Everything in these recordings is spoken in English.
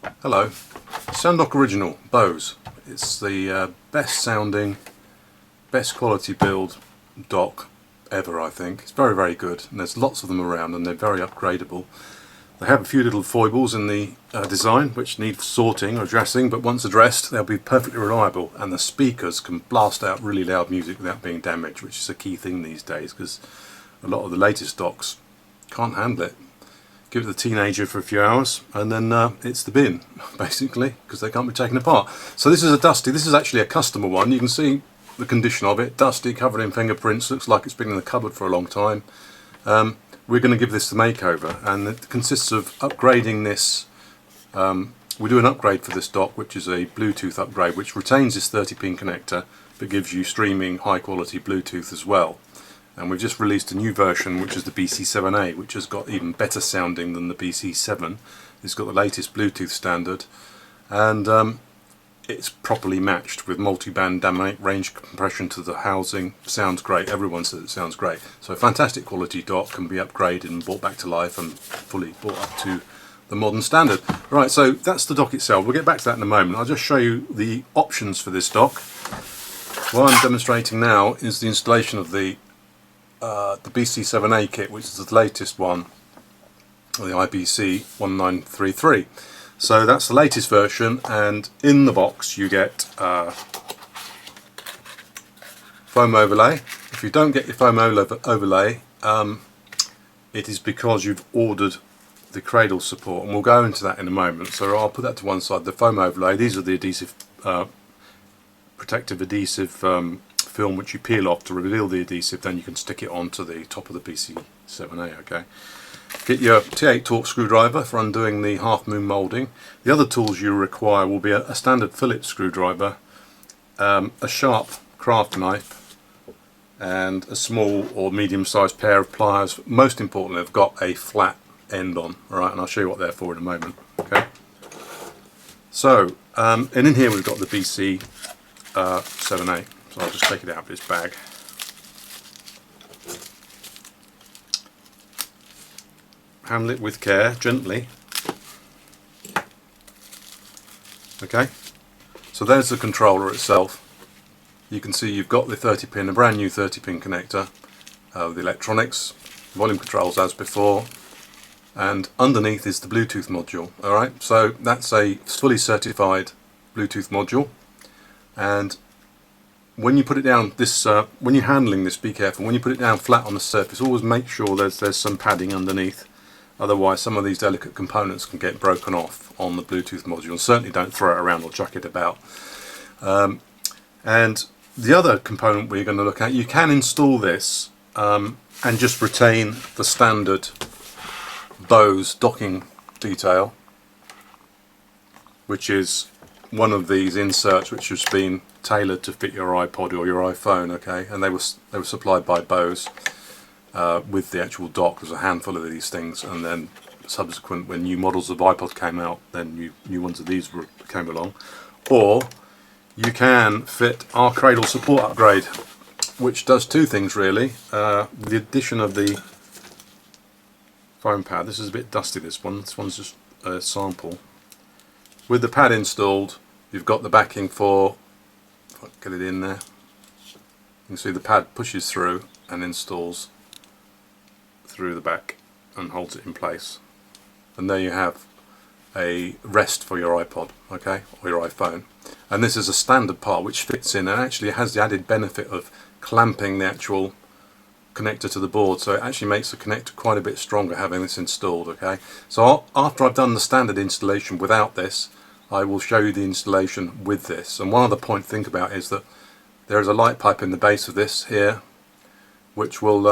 Hello, SooundDock Original, Bose. It's the best sounding, best quality build dock ever, I think. It's very, very good, and there's lots of them around and they're very upgradable. They have a few little foibles in the design which need sorting or addressing, but once addressed they'll be perfectly reliable, and the speakers can blast out really loud music without being damaged, which is a key thing these days because a lot of the latest docks can't handle it. Give it the teenager for a few hours and then it's the bin basically, because they can't be taken apart. So this is this is actually a customer one. You can see the condition of it, dusty, covered in fingerprints, looks like it's been in the cupboard for a long time. We're going to give this the makeover, and it consists of upgrading this. We do an upgrade for this dock, which is a Bluetooth upgrade, which retains this 30-pin connector but gives you streaming high quality Bluetooth as well. And we've just released a new version, which is the BC7A, which has got even better sounding than the BC7. It's got the latest Bluetooth standard, and it's properly matched with multi-band dynamic range compression to the housing. Sounds great. Everyone says it sounds great. So a fantastic quality dock can be upgraded and brought back to life and fully brought up to the modern standard. Right, so that's the dock itself. We'll get back to that in a moment. I'll just show you the options for this dock. What I'm demonstrating now is the installation of the BC7A kit, which is the latest one, the IBC1933. So that's the latest version, and in the box you get foam overlay. If you don't get your foam overlay, it is because you've ordered the cradle support, and we'll go into that in a moment. So I'll put that to one side. The foam overlay, these are the adhesive, protective adhesive film which you peel off to reveal the adhesive, then you can stick it onto the top of the BC7A. Okay. Get your T8 torque screwdriver for undoing the half moon moulding. The other tools you require will be a standard Phillips screwdriver, a sharp craft knife, and a small or medium sized pair of pliers. Most importantly, they've got a flat end on. Alright, and I'll show you what they're for in a moment. Okay. So, and in here we've got the BC7A. So I'll just take it out of this bag. Handle it with care, gently. Okay, so there's the controller itself. You can see you've got the 30-pin, a brand new 30-pin connector, the electronics, volume controls as before, and underneath is the Bluetooth module. Alright, so that's a fully certified Bluetooth module, and when you put it down, when you're handling this, be careful. When you put it down flat on the surface, always make sure there's some padding underneath. Otherwise, some of these delicate components can get broken off on the Bluetooth module. And certainly don't throw it around or chuck it about. And the other component we're going to look at, you can install this and just retain the standard Bose docking detail, which is one of these inserts which has been tailored to fit your iPod or your iPhone. Okay, and they were supplied by Bose with the actual dock. There's a handful of these things, and then subsequent, when new models of iPod came out, then new ones of these came along. Or you can fit our cradle support upgrade, which does two things really. The addition of the foam pad. This is a bit dusty, this one's just a sample. With the pad installed, you've got the backing for, if I get it in there, you can see the pad pushes through and installs through the back and holds it in place. And there you have a rest for your iPod, okay, or your iPhone. And this is a standard part which fits in, and actually has the added benefit of clamping the actual connector to the board, so it actually makes the connector quite a bit stronger having this installed. Okay, so after I've done the standard installation without this, I will show you the installation with this. And one other point to think about is that there is a light pipe in the base of this here, which will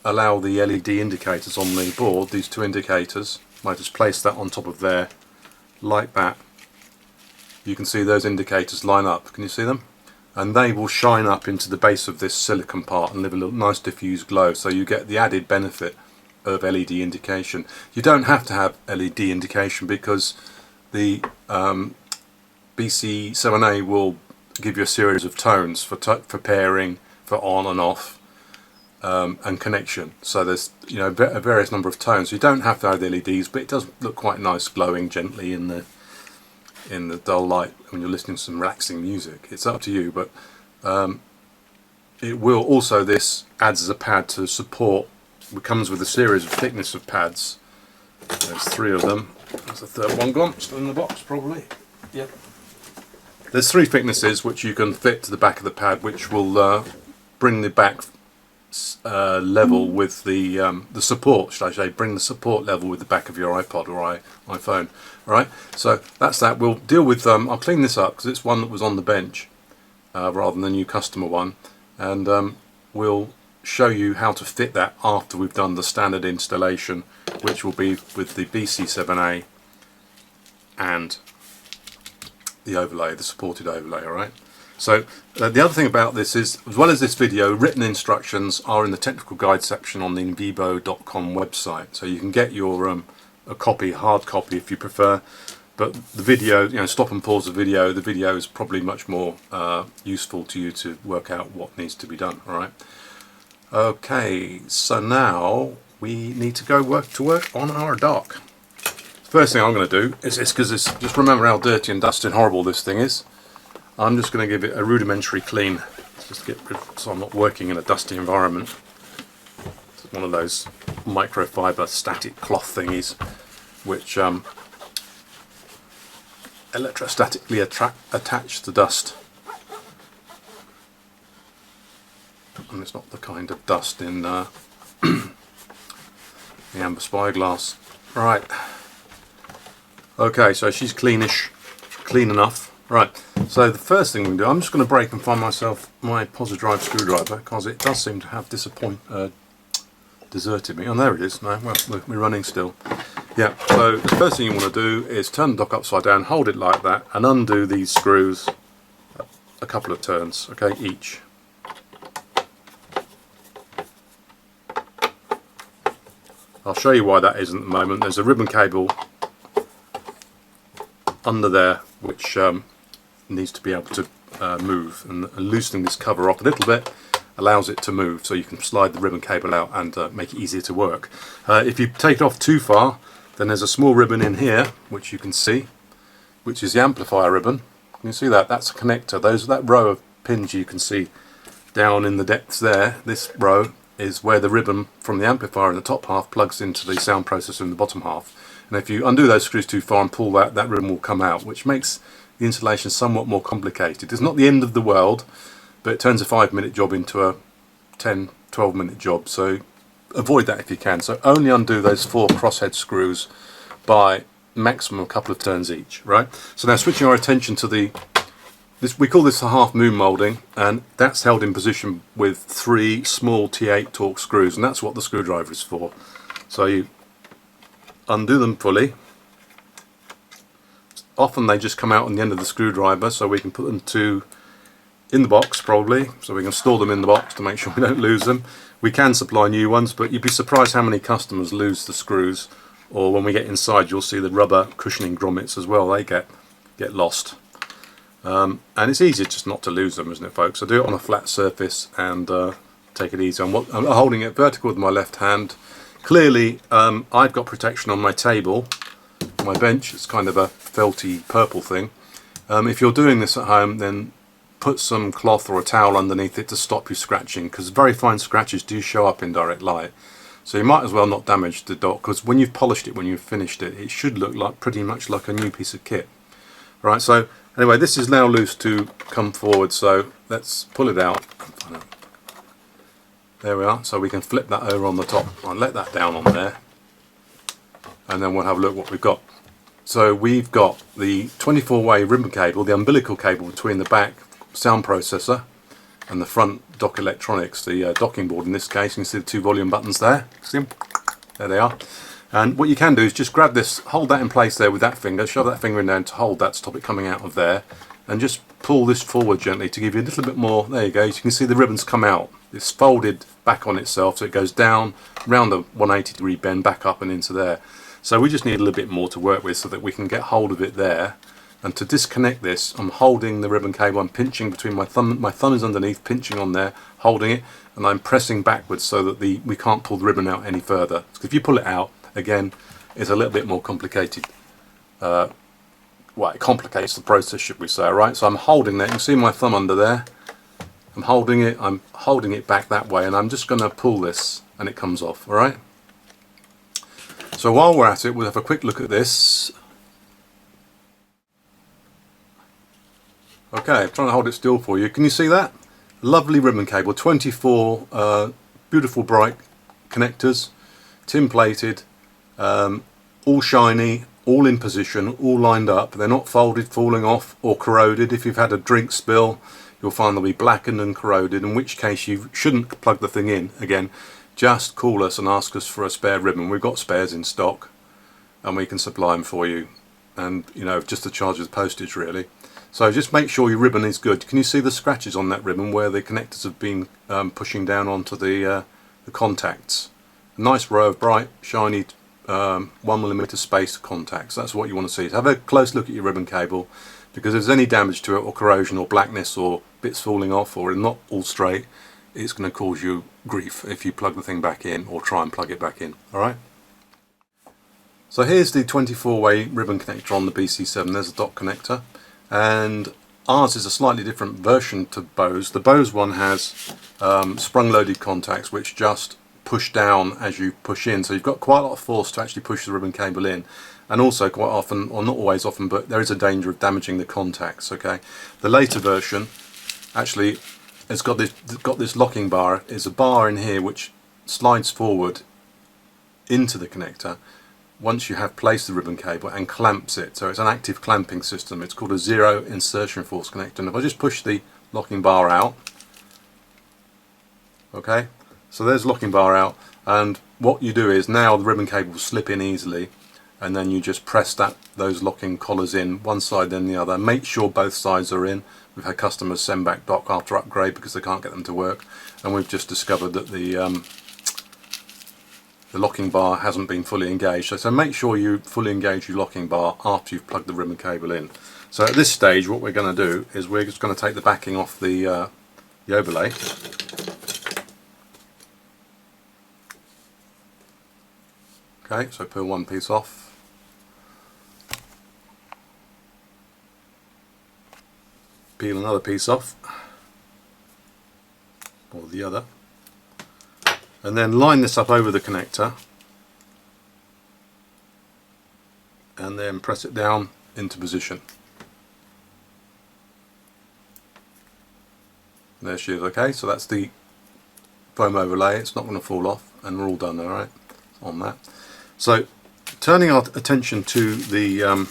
allow the LED indicators on the board, these two indicators. I just place that on top of there like that. You can see those indicators line up. Can you see them? And they will shine up into the base of this silicon part and leave a little nice diffused glow, so you get the added benefit of LED indication. You don't have to have LED indication because the BC7A will give you a series of tones for pairing, for on and off, and connection. So there's a various number of tones. You don't have to have the LEDs, but it does look quite nice glowing gently in the in the dull light when you're listening to some relaxing music. It's up to you, but it will also, this adds as a pad to support. It comes with a series of thickness of pads. There's 3 of them. There's the third one gone, still in the box probably. Yep. There's 3 thicknesses which you can fit to the back of the pad, which will bring the back level with the support, should I say, bring the support level with the back of your iPod or iPhone. Alright, so that's that. We'll deal with, I'll clean this up because it's one that was on the bench rather than the new customer one, and we'll show you how to fit that after we've done the standard installation, which will be with the BC7A and the overlay, the supported overlay. Alright, so the other thing about this is, as well as this video, written instructions are in the technical guide section on the INVEBO.com website, so you can get your a copy, hard copy if you prefer, but the video, you know, stop and pause the video. The video is probably much more useful to you to work out what needs to be done. Alright, okay, so now we need to go to work on our dock. First thing I'm going to do is, because just remember how dirty and dusty and horrible this thing is, I'm just going to give it a rudimentary clean, just get rid, so I'm not working in a dusty environment. It's one of those microfiber static cloth thingies which electrostatically attach the dust, and it's not the kind of dust in the amber spyglass. Right. Okay, so she's clean enough. Right, so the first thing we can do, I'm just going to break and find myself my Posi-drive screwdriver, because it does seem to have deserted me. Oh, there it is. No, well, we're running still. Yeah, so the first thing you want to do is turn the dock upside down, hold it like that, and undo these screws a couple of turns, okay, each. I'll show you why that isn't at the moment. There's a ribbon cable under there which needs to be able to move, and loosening this cover off a little bit allows it to move, so you can slide the ribbon cable out and make it easier to work. If you take it off too far, then there's a small ribbon in here which you can see, which is the amplifier ribbon. Can you see that? That's a connector. That row of pins you can see down in the depths there, this row is where the ribbon from the amplifier in the top half plugs into the sound processor in the bottom half. And if you undo those screws too far and pull that ribbon will come out, which makes the installation somewhat more complicated. It's not the end of the world, but it turns a 5-minute job into a 10-12 minute job, so avoid that if you can. So only undo those 4 crosshead screws by maximum a couple of turns each. Right, so now switching our attention to this, we call this the half moon moulding, and that's held in position with 3 small T8 Torx screws, and that's what the screwdriver is for. So you undo them fully. Often they just come out on the end of the screwdriver, so we can put them in the box probably, so we can store them in the box to make sure we don't lose them. We can supply new ones, but you'd be surprised how many customers lose the screws, or when we get inside you'll see the rubber cushioning grommets as well, they get lost. And it's easier just not to lose them, isn't it, folks? So do it on a flat surface and take it easy. I'm holding it vertical with my left hand. Clearly I've got protection on my table, my bench. It's kind of a felty purple thing. If you're doing this at home, then put some cloth or a towel underneath it to stop you scratching, because very fine scratches do show up in direct light. So you might as well not damage the dock, because when you've polished it, when you've finished it, it should look like pretty much like a new piece of kit. Right, so anyway, this is now loose to come forward, so let's pull it out. There we are, so we can flip that over on the top. I'll let that down on there, and then we'll have a look what we've got. So we've got the 24-way ribbon cable, the umbilical cable between the back sound processor and the front dock electronics, the docking board in this case. You can see the 2 volume buttons there. See them? There they are. And what you can do is just grab this, hold that in place there with that finger, shove that finger in there to hold that, stop it coming out of there, and just pull this forward gently to give you a little bit more. There you go, you can see the ribbons come out. It's folded back on itself, so it goes down, round the 180-degree bend, back up and into there. So we just need a little bit more to work with so that we can get hold of it there. And to disconnect this, I'm holding the ribbon cable, I'm pinching between my thumb is underneath, pinching on there, holding it, and I'm pressing backwards so that we can't pull the ribbon out any further. If you pull it out, again, it's a little bit more complicated well, it complicates the process, should we say, right? So I'm holding that, you can see my thumb under there. I'm holding it back that way, and I'm just going to pull this and it comes off, alright? So while we're at it, we'll have a quick look at this. Okay, I'm trying to hold it still for you. Can you see that? Lovely ribbon cable, 24 beautiful bright connectors, tin plated, all shiny, all in position, all lined up. They're not folded, falling off or corroded. If you've had a drink spill, you'll find they'll be blackened and corroded, in which case you shouldn't plug the thing in. Again, just call us and ask us for a spare ribbon. We've got spares in stock and we can supply them for you, and you know, just the charge of postage really. So just make sure your ribbon is good. Can you see the scratches on that ribbon where the connectors have been pushing down onto the contacts? A nice row of bright, shiny 1mm spaced contacts. That's what you want to see. So have a close look at your ribbon cable, because if there's any damage to it, or corrosion, or blackness, or bits falling off, or not all straight, it's going to cause you grief if you plug the thing back in or try and plug it back in. Alright? So here's the 24-way ribbon connector on the BC7. There's a dock connector, and ours is a slightly different version to Bose. The Bose one has sprung-loaded contacts which just push down as you push in, so you've got quite a lot of force to actually push the ribbon cable in, and also quite often, or not always often, but there is a danger of damaging the contacts. Okay, the later version actually it's got this locking bar. There's a bar in here which slides forward into the connector once you have placed the ribbon cable and clamps it. So it's an active clamping system. It's called a zero insertion force connector. And if I just push the locking bar out, okay, so there's the locking bar out, and what you do is now the ribbon cable will slip in easily, and then you just press those locking collars in, one side then the other. Make sure both sides are in. We've had customers send back dock after upgrade because they can't get them to work, and we've just discovered that the locking bar hasn't been fully engaged. So make sure you fully engage your locking bar after you've plugged the ribbon cable in. So at this stage what we're going to do is we're just going to take the backing off the overlay. Okay, so peel one piece off. Peel another piece off, or the other, and then line this up over the connector, and then press it down into position. There she is. Okay, so that's the foam overlay. It's not going to fall off, and we're all done. All right, on that. So turning our attention to the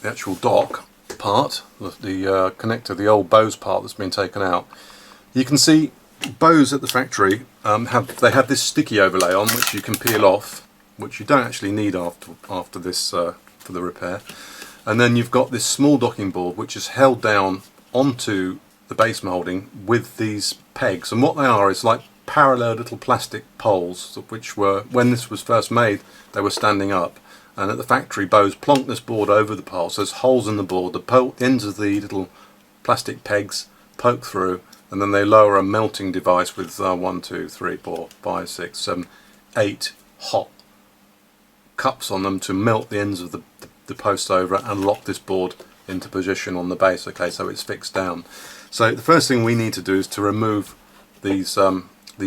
actual dock part, the connector, the old Bose part that's been taken out, you can see Bose at the factory have this sticky overlay on which you can peel off, which you don't actually need after this for the repair. And then you've got this small docking board which is held down onto the base moulding with these pegs, and what they are is like parallel little plastic poles, which were, when this was first made, they were standing up, and at the factory Bose plonked this board over the pole, so there's holes in the board. The ends of the little plastic pegs poke through, and then they lower a melting device with 1, 2, 3, 4, 5, 6, 7, 8 hot cups on them to melt the ends of the post over and lock this board into position on the base. Okay, so it's fixed down. So the first thing we need to do is to remove these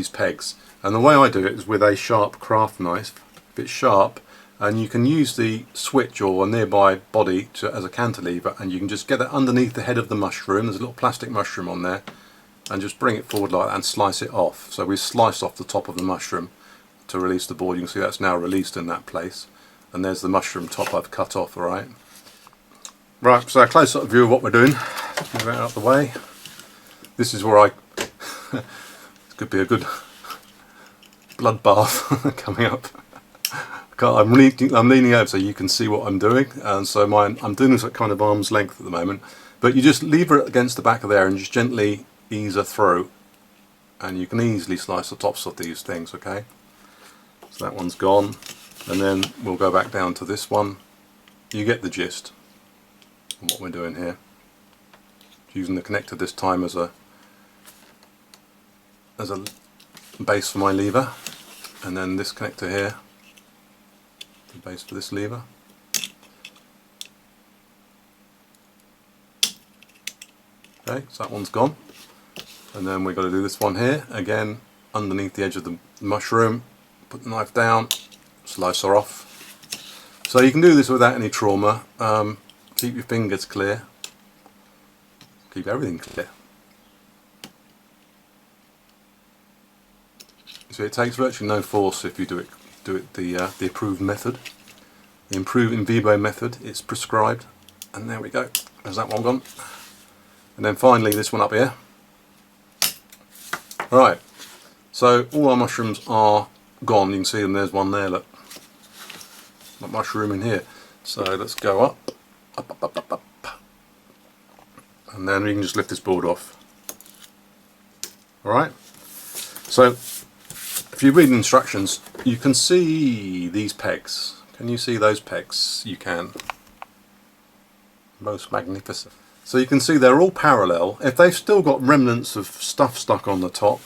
pegs, and the way I do it is with a sharp craft knife. It's sharp, and you can use the switch or a nearby body as a cantilever, and you can just get it underneath the head of the mushroom. There's a little plastic mushroom on there, and just bring it forward like that and slice it off. So we sliced off the top of the mushroom to release the board. You can see that's now released in that place, and there's the mushroom top I've cut off. Alright, right, so a close-up view of what we're doing. Move it out of the way. This is where could be a good bloodbath coming up. I'm leaning over so you can see what I'm doing, and so I'm doing this at kind of arm's length at the moment, but you just lever it against the back of there and just gently ease her through, and you can easily slice the tops of these things. Okay, so that one's gone, and then we'll go back down to this one. You get the gist of what we're doing here. Using the connector this time as a base for my lever, and then this connector here, the base for this lever. Okay, so that one's gone. And then we've got to do this one here, again, underneath the edge of the mushroom. Put the knife down, slice her off. So you can do this without any trauma. Keep your fingers clear. Keep everything clear. So it takes virtually no force if you do it the approved method. The improved INVEBO method, it's prescribed. And there we go, there's that one gone. And then finally this one up here. Right, so all our mushrooms are gone. You can see them, there's one there, look. That mushroom in here. So let's go up. Up, up, up, up, up. And then we can just lift this board off. Alright, so if you read the instructions, you can see these pegs. Can you see those pegs? You can. Most magnificent. So you can see they're all parallel. If they've still got remnants of stuff stuck on the top,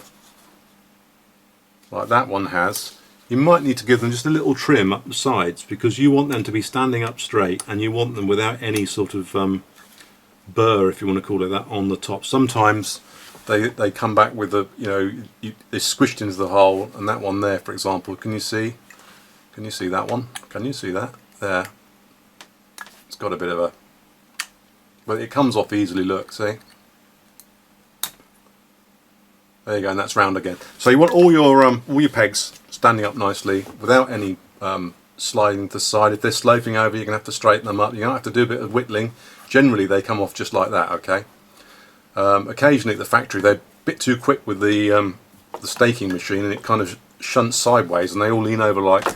like that one has, you might need to give them just a little trim up the sides, because you want them to be standing up straight and you want them without any sort of burr, if you want to call it that, on the top. Sometimes they come back with a, they're squished into the hole, and that one there, for example, can you see that one? Can you see that? There. It's got a bit of a, but it comes off easily, look, see? There you go, and that's round again. So you want all your pegs standing up nicely without any sliding to the side. If they're sloping over, you're going to have to straighten them up. You're going to have to do a bit of whittling. Generally they come off just like that, okay? Occasionally at the factory they're a bit too quick with the staking machine, and it kind of shunts sideways and they all lean over like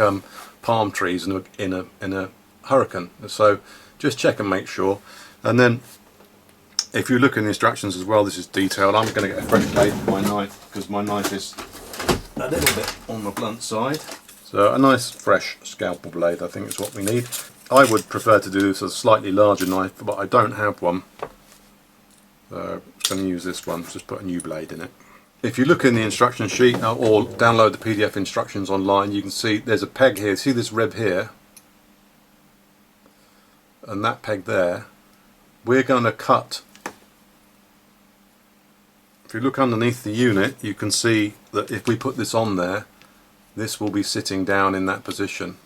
palm trees in a hurricane. So just check and make sure. And then if you look in the instructions as well, this is detailed. I'm going to get a fresh blade for my knife, because my knife is a little bit on the blunt side. So a nice fresh scalpel blade, I think, is what we need. I would prefer to do this with a slightly larger knife, but I don't have one. So I'm going to use this one, just put a new blade in it. If you look in the instruction sheet or download the PDF instructions online, you can see there's a peg here. See this rib here? And that peg there. We're going to cut. If you look underneath the unit, you can see that if we put this on there, this will be sitting down in that position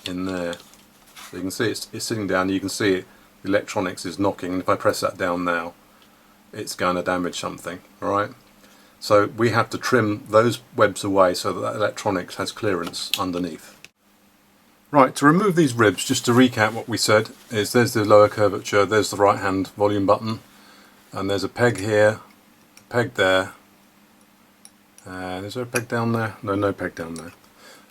in there. So you can see it's sitting down. You can see it, the electronics is knocking, and if I press that down now, it's going to damage something. Alright, so we have to trim those webs away so that electronics has clearance underneath. Right, to remove these ribs, just to recap what we said, is there's the lower curvature, there's the right hand volume button, and there's a peg here, a peg there, and is there a peg down there? No, no peg down there.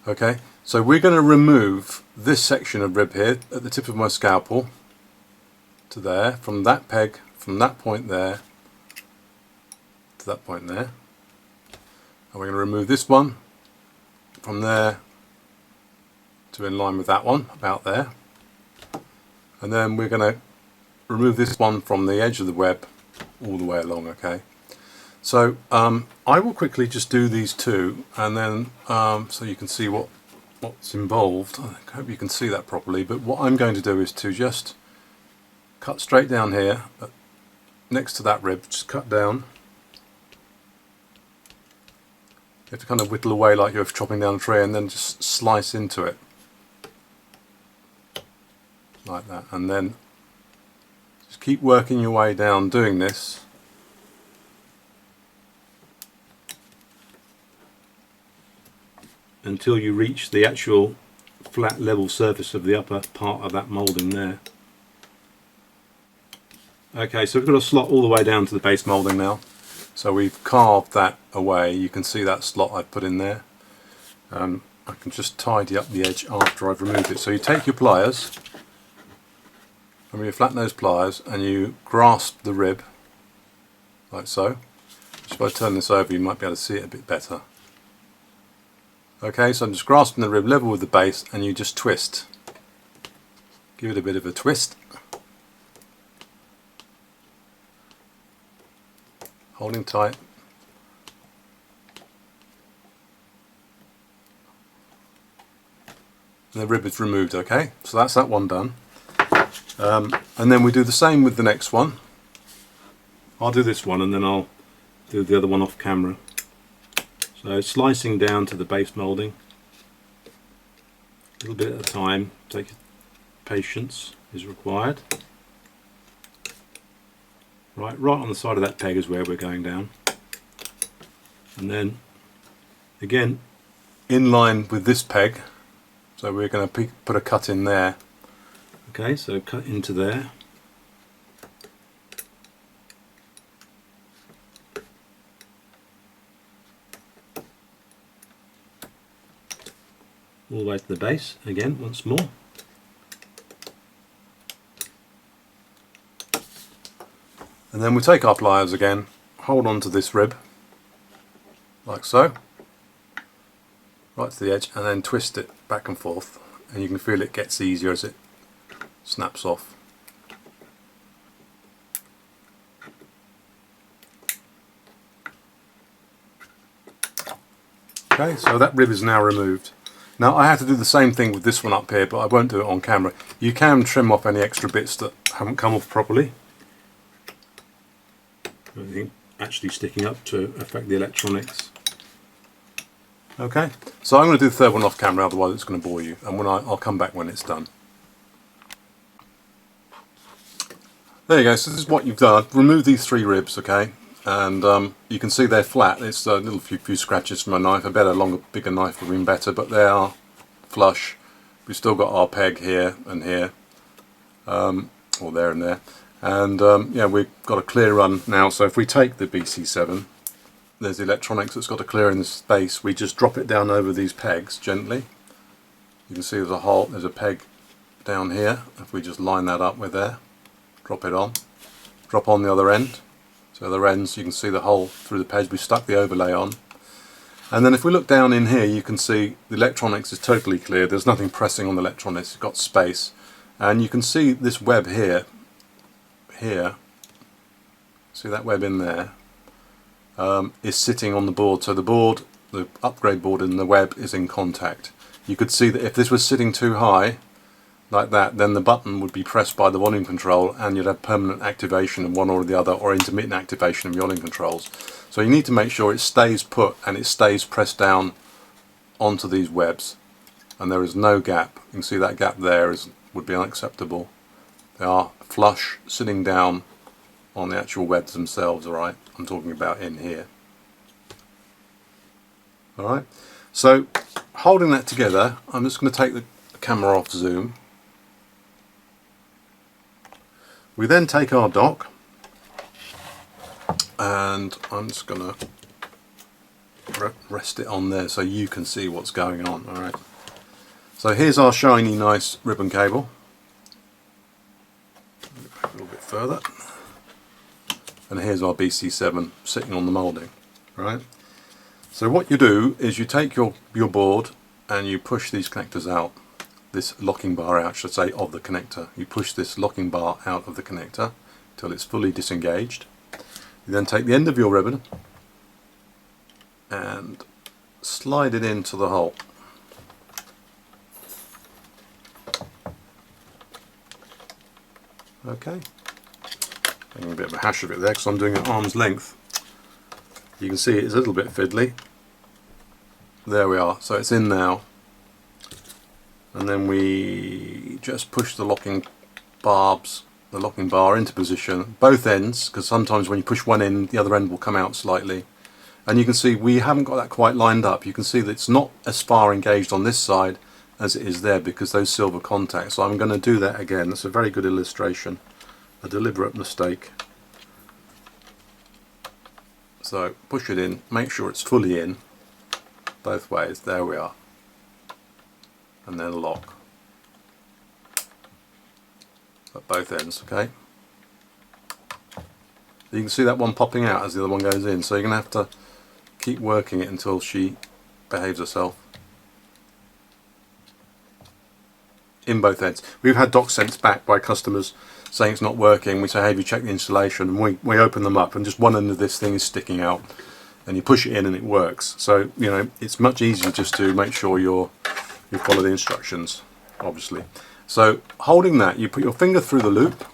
Okay, so we're going to remove this section of rib here at the tip of my scalpel to there, from that peg, from that point there to that point there, and we're going to remove this one from there to in line with that one, about there. And then we're going to remove this one from the edge of the web all the way along, okay? So I will quickly just do these two, and then so you can see what's involved. I hope you can see that properly, but what I'm going to do is to just cut straight down here, next to that rib, just cut down. You have to kind of whittle away like you're chopping down a tree, and then just slice into it. Like that, and then just keep working your way down doing this until you reach the actual flat level surface of the upper part of that moulding there. Okay, so we've got a slot all the way down to the base moulding now. So we've carved that away. You can see that slot I've put in there. I can just tidy up the edge after I've removed it. So you take your pliers, and you flatten those pliers, and you grasp the rib like so. Just if I turn this over, you might be able to see it a bit better. Okay, so I'm just grasping the rib level with the base, and you just twist. Give it a bit of a twist. Holding tight. And the rib is removed, okay? So that's that one done. And then we do the same with the next one. I'll do this one and then I'll do the other one off camera. So slicing down to the base moulding, a little bit at a time, patience is required. Right on the side of that peg is where we're going down. And then again in line with this peg, so we're going to put a cut in there. Okay, so cut into there. All the way to the base again once more. And then we take our pliers again, hold on to this rib like so, right to the edge, and then twist it back and forth, and you can feel it gets easier as it snaps off. Okay, so that rib is now removed. Now I have to do the same thing with this one up here, but I won't do it on camera. You can trim off any extra bits that haven't come off properly. Anything actually sticking up to affect the electronics. Okay, so I'm going to do the third one off camera, otherwise it's going to bore you, and I'll come back when it's done. There you go, so this is what you've done. Remove these 3 ribs, okay, and you can see they're flat. It's a little few scratches from a knife. A better, longer, bigger knife would have been better, but they are flush. We've still got our peg here and here, or there and there. And yeah, we've got a clear run now, so if we take the BC7, there's the electronics that's got to clear in the space. We just drop it down over these pegs gently. You can see there's a hole, there's a peg down here. If we just line that up with there, drop it on, drop on the other end. So the ends, you can see the hole through the peg. We stuck the overlay on. And then if we look down in here, you can see the electronics is totally clear. There's nothing pressing on the electronics, it's got space. And you can see this web here, see that web in there, is sitting on the board. So the board, the upgrade board and the web is in contact. You could see that if this was sitting too high like that, then the button would be pressed by the volume control and you'd have permanent activation of one or the other, or intermittent activation of your volume controls. So you need to make sure it stays put and it stays pressed down onto these webs, and there is no gap. You can see that gap there would be unacceptable. They are flush, sitting down on the actual webs themselves, alright? I'm talking about in here. Alright, so holding that together, I'm just going to take the camera off zoom. We then take our dock, and I'm just going to rest it on there so you can see what's going on. Alright, so here's our shiny nice ribbon cable. A little bit further, and here's our BC7 sitting on the moulding. Right, so what you do is you take your board and you push these connectors out, this locking bar out, I should say, of the connector. You push this locking bar out of the connector till it's fully disengaged. You then take the end of your ribbon and slide it into the hole. Okay, making a bit of a hash of it there because I'm doing it at arm's length. You can see it's a little bit fiddly. There we are, so it's in now. And then we just push the locking bar into position, both ends, because sometimes when you push one end, the other end will come out slightly. And you can see we haven't got that quite lined up. You can see that it's not as far engaged on this side as it is there because those silver contacts. So I'm going to do that again. That's a very good illustration, a deliberate mistake. So push it in, make sure it's fully in, both ways. There we are. And then lock at both ends. Okay, you can see that one popping out as the other one goes in, so you're going to have to keep working it until she behaves herself. In both ends. We've had docks sent back by customers saying it's not working. We say, hey, have you checked the installation? And we open them up and just one end of this thing is sticking out, and you push it in and it works. So you know, it's much easier just to make sure you follow the instructions, obviously. So holding that, you put your finger through the loop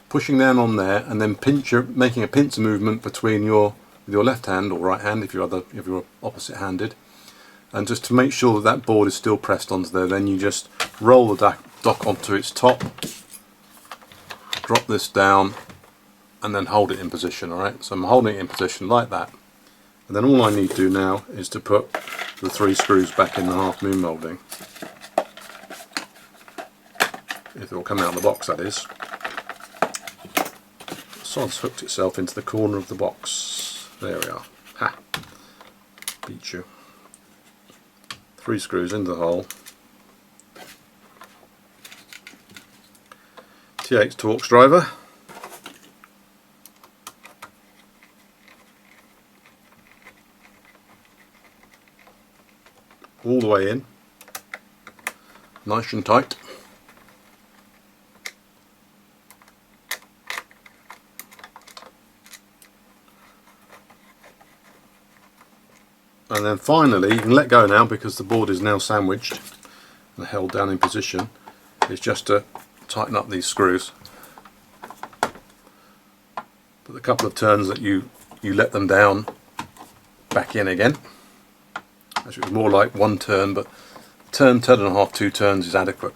pushing down on there, and then making a pincer movement between with your left hand or right hand if you're opposite handed, and just to make sure that that board is still pressed onto there. Then you just roll the dock onto its top, drop this down, and then hold it in position. Alright, so I'm holding it in position like that, and then all I need to do now is to put the 3 screws back in the half moon moulding, if it will come out of the box, that is. So it's hooked itself into the corner of the box. There we are. Ha! Beat you. 3 screws into the hole. T8 Torx driver. All the way in. Nice and tight. And then finally, you can let go now because the board is now sandwiched and held down in position. It's just to tighten up these screws. But the couple of turns that you let them down, back in again. Actually, it was more like 1 turn, but turn and a half, 2 turns is adequate.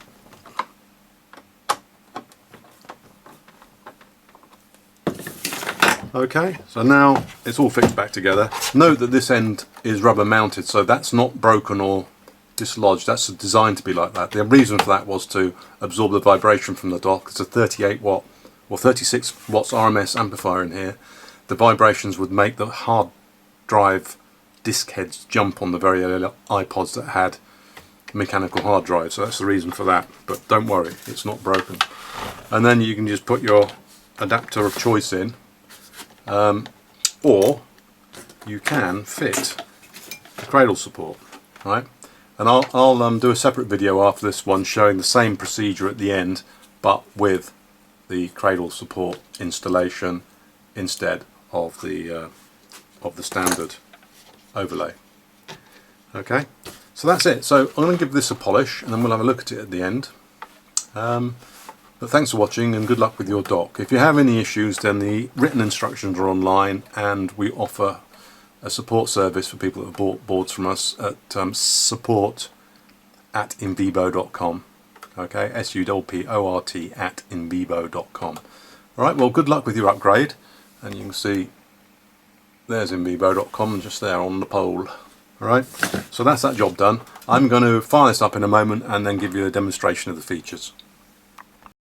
Okay, so now it's all fixed back together. Note that this end is rubber mounted, so that's not broken or dislodged. That's designed to be like that. The reason for that was to absorb the vibration from the dock. It's a 38 watt or 36 watts RMS amplifier in here. The vibrations would make the hard drive disk heads jump on the very early iPods that had mechanical hard drives, so that's the reason for that. But don't worry, it's not broken. And then you can just put your adapter of choice in. Or you can fit the cradle support, right? And I'll do a separate video after this one showing the same procedure at the end, but with the cradle support installation instead of the standard overlay. Okay, so that's it. So I'm going to give this a polish, and then we'll have a look at it at the end. But thanks for watching, and good luck with your dock. If you have any issues, then the written instructions are online, and we offer a support service for people that have bought boards from us at support@invebo.com. Okay, support@invebo.com. Alright, well, good luck with your upgrade, and you can see there's invebo.com just there on the pole. Alright, so that's that job done. I'm going to fire this up in a moment and then give you a demonstration of the features.